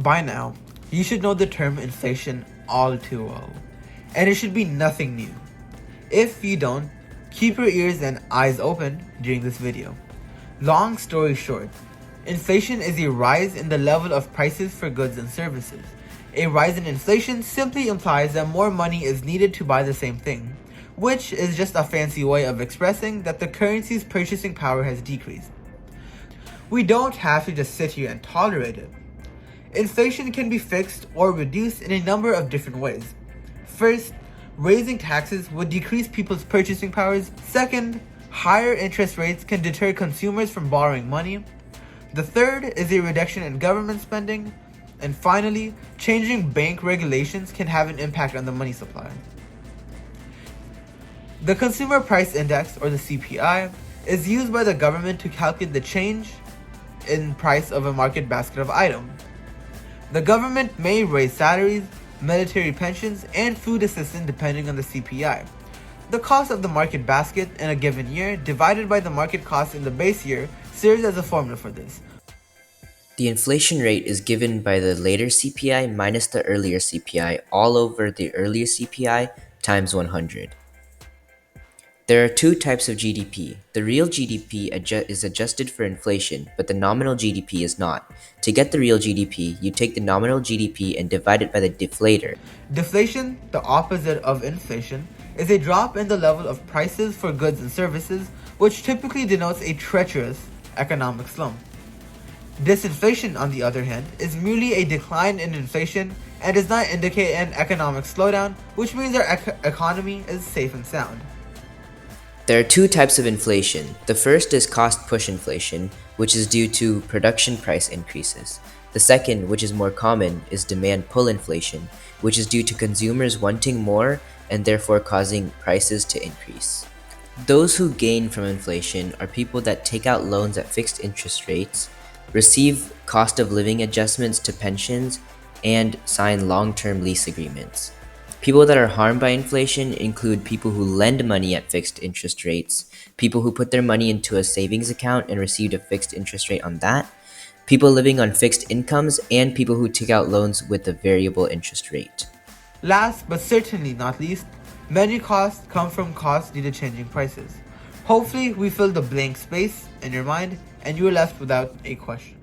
By now, you should know the term inflation all too well, and it should be nothing new. If you don't, keep your ears and eyes open during this video. Long story short, inflation is a rise in the level of prices for goods and services. A rise in inflation simply implies that more money is needed to buy the same thing, which is just a fancy way of expressing that the currency's purchasing power has decreased. We don't have to just sit here and tolerate it. Inflation can be fixed or reduced in a number of different ways. First, raising taxes would decrease people's purchasing powers. Second, higher interest rates can deter consumers from borrowing money. The third is a reduction in government spending. And finally, changing bank regulations can have an impact on the money supply. The Consumer Price Index, or the CPI, is used by the government to calculate the change in price of a market basket of items. The government may raise salaries, military pensions, and food assistance depending on the CPI. The cost of the market basket in a given year divided by the market cost in the base year serves as a formula for this. The inflation rate is given by the later CPI minus the earlier CPI all over the earlier CPI times 100. There are two types of GDP. The real GDP is adjusted for inflation, but the nominal GDP is not. To get the real GDP, you take the nominal GDP and divide it by the deflator. Deflation, the opposite of inflation, is a drop in the level of prices for goods and services, which typically denotes a treacherous economic slump. Disinflation, on the other hand, is merely a decline in inflation and does not indicate an economic slowdown, which means our economy is safe and sound. There are two types of inflation. The first is cost-push inflation, which is due to production price increases. The second, which is more common, is demand-pull inflation, which is due to consumers wanting more and therefore causing prices to increase. Those who gain from inflation are people that take out loans at fixed interest rates, receive cost of living adjustments to pensions, and sign long-term lease agreements. People that are harmed by inflation include people who lend money at fixed interest rates, people who put their money into a savings account and received a fixed interest rate on that, people living on fixed incomes, and people who take out loans with a variable interest rate. Last but certainly not least, many costs come from costs due to changing prices. Hopefully we filled the blank space in your mind and you were left without a question.